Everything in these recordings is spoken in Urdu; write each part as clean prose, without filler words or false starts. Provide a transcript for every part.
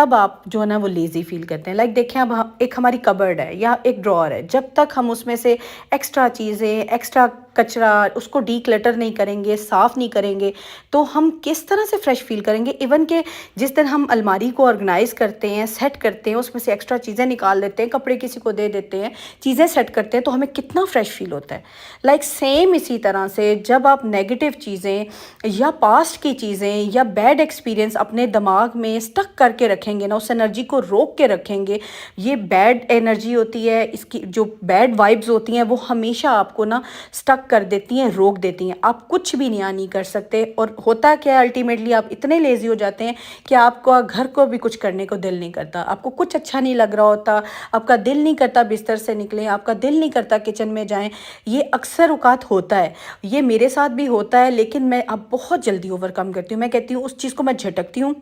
تب آپ جو ہے نا وہ لیزی فیل کرتے ہیں. لائک دیکھیں اب ایک ہماری کبرڈ ہے یا ایک ڈرار ہے، جب تک ہم اس میں سے ایکسٹرا چیزیں، ایکسٹرا کچرا اس کو ڈی کلٹر نہیں کریں گے، صاف نہیں کریں گے، تو ہم کس طرح سے فریش فیل کریں گے. ایون کہ جس دن ہم الماری کو آرگنائز کرتے ہیں، سیٹ کرتے ہیں، اس میں سے ایکسٹرا چیزیں نکال دیتے ہیں، کپڑے کسی کو دے دیتے ہیں، چیزیں سیٹ کرتے ہیں، تو ہمیں کتنا فریش فیل ہوتا ہے. لائک سیم اسی طرح سے جب آپ نیگیٹو چیزیں یا پاسٹ کی چیزیں یا بیڈ ایکسپیرینس اپنے دماغ میں سٹک کر کے رکھیں گے نا، اس انرجی کو روک کے رکھیں گے، یہ بیڈ انرجی ہوتی ہے، اس کی جو بیڈ وائبز ہوتی ہیں وہ ہمیشہ آپ کو نا سٹک کر دیتی ہیں، روک دیتی ہیں. آپ کچھ بھی نہیں کر سکتے. اور ہوتا کیا ہے الٹیمیٹلی آپ اتنے لیزی ہو جاتے ہیں کہ آپ کو گھر کو بھی کچھ کرنے کو دل نہیں کرتا، آپ کو کچھ اچھا نہیں لگ رہا ہوتا، آپ کا دل نہیں کرتا بستر سے نکلیں، آپ کا دل نہیں کرتا کچن میں جائیں. یہ اکثر اوقات ہوتا ہے، یہ میرے ساتھ بھی ہوتا ہے، لیکن میں اب بہت جلدی اوور کم کرتی ہوں. میں کہتی ہوں اس چیز کو میں جھٹکتی ہوں،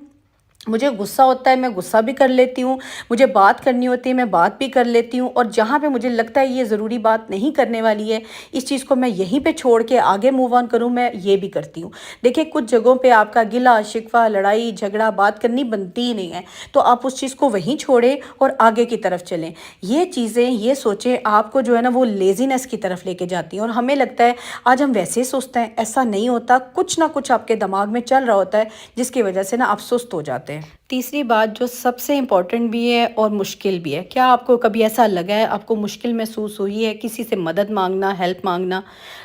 مجھے غصہ ہوتا ہے میں غصہ بھی کر لیتی ہوں، مجھے بات کرنی ہوتی ہے میں بات بھی کر لیتی ہوں، اور جہاں پہ مجھے لگتا ہے یہ ضروری بات نہیں کرنے والی ہے، اس چیز کو میں یہیں پہ چھوڑ کے آگے موو آن کروں، میں یہ بھی کرتی ہوں. دیکھیں کچھ جگہوں پہ آپ کا گلہ شکوہ، لڑائی جھگڑا، بات کرنی بنتی ہی نہیں ہے، تو آپ اس چیز کو وہیں چھوڑیں اور آگے کی طرف چلیں. یہ چیزیں، یہ سوچیں آپ کو جو ہے نا وہ لیزینس کی طرف لے کے جاتی ہیں، اور ہمیں لگتا ہے آج ہم ویسے سوچتے ہیں. ایسا نہیں ہوتا، کچھ نہ کچھ آپ کے دماغ میں چل رہا ہوتا ہے جس کی وجہ سے نا آپ سست ہو جاتے ہیں. تیسری بات جو سب سے امپورٹنٹ بھی ہے اور مشکل بھی ہے، کیا آپ کو کبھی ایسا لگا ہے، آپ کو مشکل محسوس ہوئی ہے کسی سے مدد مانگنا، ہیلپ مانگنا؟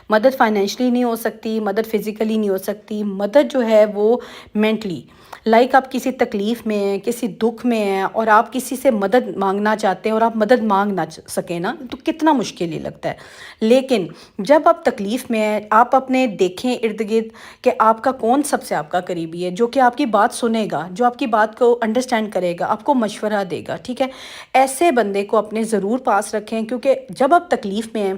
مدد فائنینشلی نہیں ہو سکتی، مدد فزیکلی نہیں ہو سکتی، مدد جو ہے وہ مینٹلی. لائک آپ کسی تکلیف میں ہیں، کسی دکھ میں ہیں، اور آپ کسی سے مدد مانگنا چاہتے ہیں اور آپ مدد مانگ نہ سکیں نا، تو کتنا مشکل ہی لگتا ہے. لیکن جب آپ تکلیف میں ہیں، آپ اپنے دیکھیں ارد گرد کہ آپ کا کون سب سے آپ کا قریبی ہے، جو کہ آپ کی بات سنے گا، جو آپ کی بات کو انڈرسٹینڈ کرے گا، آپ کو مشورہ دے گا. ٹھیک ہے، ایسے بندے کو اپنے ضرور پاس رکھیں، کیونکہ جب آپ تکلیف میں ہیں،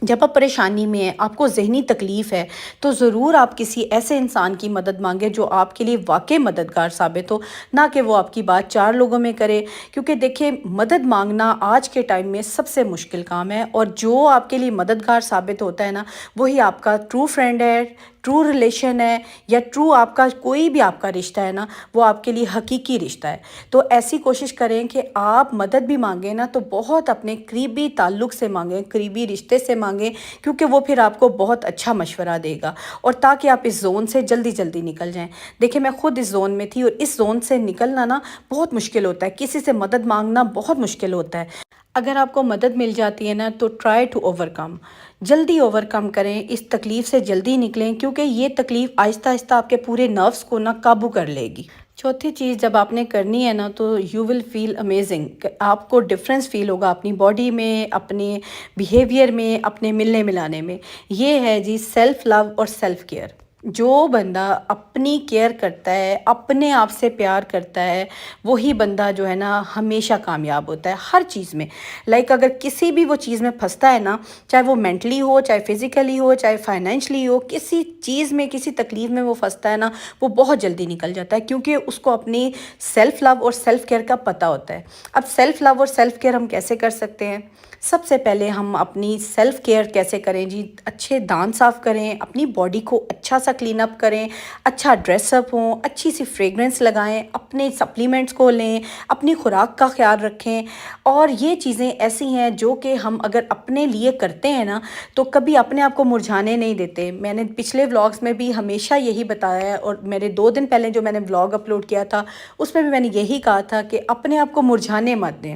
جب آپ پریشانی میں ہیں، آپ کو ذہنی تکلیف ہے، تو ضرور آپ کسی ایسے انسان کی مدد مانگیں جو آپ کے لیے واقعی مددگار ثابت ہو، نہ کہ وہ آپ کی بات چار لوگوں میں کرے. کیونکہ دیکھیں مدد مانگنا آج کے ٹائم میں سب سے مشکل کام ہے، اور جو آپ کے لیے مددگار ثابت ہوتا ہے نا، وہی آپ کا ٹرو فرینڈ ہے، ٹرو ریلیشن ہے، یا ٹرو آپ کا کوئی بھی آپ کا رشتہ ہے نا، وہ آپ کے لیے حقیقی رشتہ ہے. تو ایسی کوشش کریں کہ آپ مدد بھی مانگیں نا تو بہت اپنے قریبی تعلق سے مانگیں، قریبی رشتے سے مانگیں، کیونکہ وہ پھر آپ کو بہت اچھا مشورہ دے گا، اور تاکہ آپ اس زون سے جلدی جلدی نکل جائیں. دیکھیں میں خود اس زون میں تھی، اور اس زون سے نکلنا نا بہت مشکل ہوتا ہے، کسی سے مدد مانگنا بہت مشکل ہوتا ہے. اگر آپ کو مدد مل جاتی ہے نا تو ٹرائی ٹو اوور کم، جلدی اوور کم کریں، اس تکلیف سے جلدی نکلیں، کیونکہ یہ تکلیف آہستہ آہستہ آپ کے پورے نروز کو نا قابو کر لے گی. چوتھی چیز جب آپ نے کرنی ہے نا تو یو ول فیل امیزنگ، آپ کو ڈفرینس فیل ہوگا اپنی باڈی میں، اپنے بیہیویئر میں، اپنے ملنے ملانے میں. یہ ہے جی سیلف لو اور سیلف کیئر. جو بندہ اپنی کیئر کرتا ہے، اپنے آپ سے پیار کرتا ہے، وہی بندہ جو ہے نا ہمیشہ کامیاب ہوتا ہے ہر چیز میں. لائک اگر کسی بھی وہ چیز میں پھنستا ہے نا، چاہے وہ مینٹلی ہو، چاہے فزیکلی ہو، چاہے فائنینشلی ہو، کسی چیز میں، کسی تکلیف میں وہ پھنستا ہے نا، وہ بہت جلدی نکل جاتا ہے، کیونکہ اس کو اپنی سیلف لو اور سیلف کیئر کا پتہ ہوتا ہے. اب سیلف لو اور سیلف کیئر ہم کیسے کر سکتے ہیں؟ سب سے پہلے ہم اپنی سیلف کیئر کیسے کریں جی؟ اچھے دانت صاف کریں، اپنی باڈی کو اچھا سا کلین اپ کریں، اچھا ڈریس اپ ہوں، اچھی سی فریگرنس لگائیں، اپنے سپلیمنٹس کو لیں، اپنی خوراک کا خیال رکھیں. اور یہ چیزیں ایسی ہیں جو کہ ہم اگر اپنے لیے کرتے ہیں نا تو کبھی اپنے آپ کو مرجھانے نہیں دیتے. میں نے پچھلے ولاگز میں بھی ہمیشہ یہی بتایا ہے، اور میرے 2 دن پہلے جو میں نے ولاگ اپلوڈ کیا تھا اس میں بھی میں نے یہی کہا تھا کہ اپنے آپ کو مرجھانے مت دیں.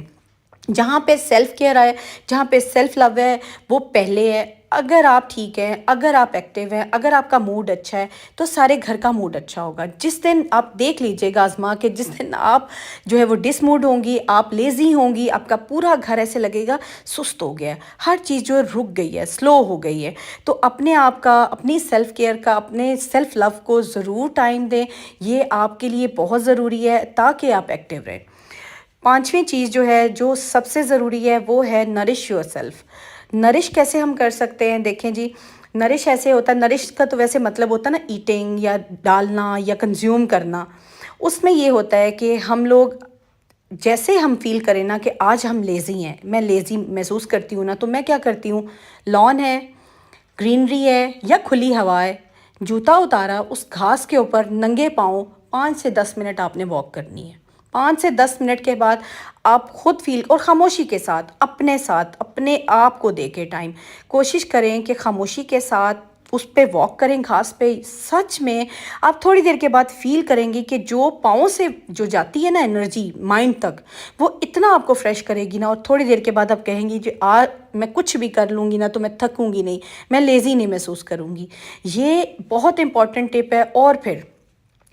جہاں پہ سیلف کیئر آئے، جہاں پہ سیلف لو ہے، وہ پہلے ہے. اگر آپ ٹھیک ہیں، اگر آپ ایکٹیو ہیں، اگر آپ کا موڈ اچھا ہے تو سارے گھر کا موڈ اچھا ہوگا. جس دن آپ دیکھ لیجئے گا آزما کہ جس دن آپ جو ہے وہ ڈس موڈ ہوں گی، آپ لیزی ہوں گی، آپ کا پورا گھر ایسے لگے گا سست ہو گیا ہے، ہر چیز جو ہے رک گئی ہے، سلو ہو گئی ہے. تو اپنے آپ کا، اپنی سیلف کیئر کا، اپنے سیلف لو کو ضرور ٹائم دیں. یہ آپ کے لیے بہت ضروری ہے تاکہ آپ ایکٹیو رہیں. پانچویں چیز جو ہے، جو سب سے ضروری ہے، وہ ہے نرش یور سیلف. نرش کیسے ہم کر سکتے ہیں؟ دیکھیں جی، نرش ایسے ہوتا ہے، نرش کا تو ویسے مطلب ہوتا ہے نا ایٹنگ یا ڈالنا یا کنزیوم کرنا. اس میں یہ ہوتا ہے کہ ہم لوگ جیسے ہم فیل کریں نا کہ آج ہم لیزی ہیں، میں لیزی محسوس کرتی ہوں نا، تو میں کیا کرتی ہوں، لان ہے، گرینری ہے یا کھلی ہوا ہے، جوتا اتارا، اس گھاس کے اوپر ننگے پاؤں 5 سے 10 منٹ آپ نے واک کرنی ہے. 5 سے 10 منٹ کے بعد آپ خود فیل، اور خاموشی کے ساتھ اپنے آپ کو دے کے ٹائم کوشش کریں کہ خاموشی کے ساتھ اس پہ واک کریں، گھاس پہ. سچ میں آپ تھوڑی دیر کے بعد فیل کریں گی کہ جو پاؤں سے جو جاتی ہے نا انرجی مائنڈ تک، وہ اتنا آپ کو فریش کرے گی نا. اور تھوڑی دیر کے بعد آپ کہیں گی جو میں کچھ بھی کر لوں گی نا تو میں تھکوں گی نہیں، میں لیزی نہیں محسوس کروں گی. یہ بہت امپورٹنٹ ٹپ ہے. اور پھر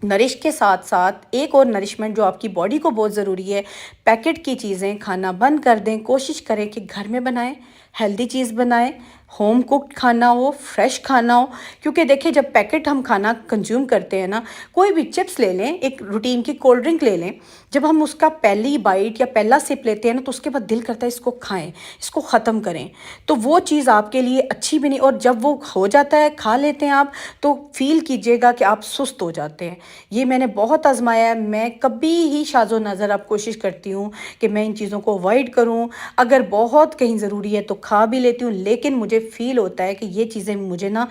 نرش کے ساتھ ساتھ ایک اور نرشمنٹ جو آپ کی باڈی کو بہت ضروری ہے، پیکٹ کی چیزیں کھانا بند کر دیں. کوشش کریں کہ گھر میں بنائیں، ہیلدی چیز بنائیں، ہوم کوکڈ کھانا ہو، فریش کھانا ہو. کیونکہ دیکھیں جب پیکٹ ہم کھانا کنزیوم کرتے ہیں نا، کوئی بھی چپس لے لیں، ایک روٹین کی کولڈ ڈرنک لے لیں، جب ہم اس کا پہلی بائٹ یا پہلا سپ لیتے ہیں نا تو اس کے بعد دل کرتا ہے اس کو کھائیں، اس کو ختم کریں. تو وہ چیز آپ کے لیے اچھی بھی نہیں. اور جب وہ ہو جاتا ہے، کھا لیتے ہیں آپ، تو فیل کیجئے گا کہ آپ سست ہو جاتے ہیں. یہ میں نے بہت آزمایا ہے. میں کبھی ہی شاذ و نظر اب کوشش کرتی ہوں کہ میں ان چیزوں کو اوائڈ کروں. اگر بہت کہیں ضروری ہے تو کھا بھی لیتی ہوں، لیکن مجھے فیل ہوتا ہے کہ یہ چیزیں مجھے نا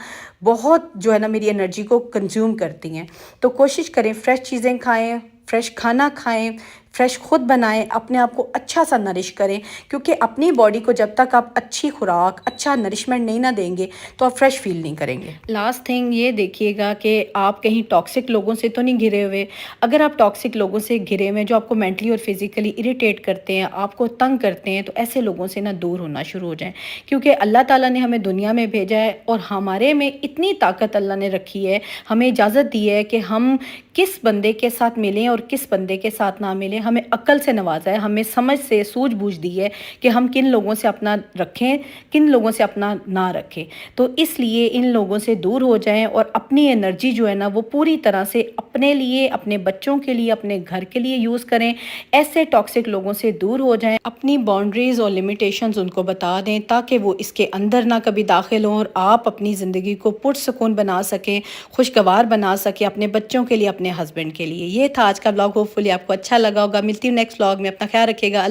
بہت جو ہے نا میری انرجی کو کنزیوم کرتی ہیں. تو کوشش کریں فریش چیزیں کھائیں، فریش کھانا کھائیں، فریش خود بنائیں، اپنے آپ کو اچھا سا نرش کریں. کیونکہ اپنی باڈی کو جب تک آپ اچھی خوراک، اچھا نرشمنٹ نہیں نہ دیں گے تو آپ فریش فیل نہیں کریں گے. لاسٹ تھنگ یہ دیکھیے گا کہ آپ کہیں ٹاکسک لوگوں سے تو نہیں گھرے ہوئے. اگر آپ ٹاکسک لوگوں سے گھرے ہوئے جو آپ کو مینٹلی اور فزیکلی اریٹیٹ کرتے ہیں، آپ کو تنگ کرتے ہیں، تو ایسے لوگوں سے نہ دور ہونا شروع ہو جائیں. کیونکہ اللہ تعالیٰ نے ہمیں دنیا میں بھیجا ہے اور ہمارے میں اتنی طاقت اللہ نے رکھی ہے، ہمیں اجازت دی ہے کہ ہم کس بندے کے ساتھ ملیں اور کس بندے کے ساتھ نہ ملیں. ہمیں عقل سے نوازا ہے، ہمیں سمجھ سے سوجھ بوجھ دی ہے کہ ہم کن لوگوں سے اپنا رکھیں، کن لوگوں سے اپنا نہ رکھیں. تو اس لیے ان لوگوں سے دور ہو جائیں اور اپنی انرجی جو ہے نا وہ پوری طرح سے اپنے لیے، اپنے بچوں کے لیے، اپنے گھر کے لیے یوز کریں. ایسے ٹاکسک لوگوں سے دور ہو جائیں، اپنی باؤنڈریز اور لمیٹیشنز ان کو بتا دیں تاکہ وہ اس کے اندر نہ کبھی داخل ہوں اور آپ اپنی زندگی کو پرسکون بنا سکیں، خوشگوار بنا سکیں اپنے بچوں کے لیے، اپنے ہسبینڈ کے لیے. یہ تھا آج کا ولاگ. ہوپ فلی آپ کو اچھا لگا ہوگا. ملتی ہوں نیکسٹ ولاگ میں. اپنا خیال رکھیے گا.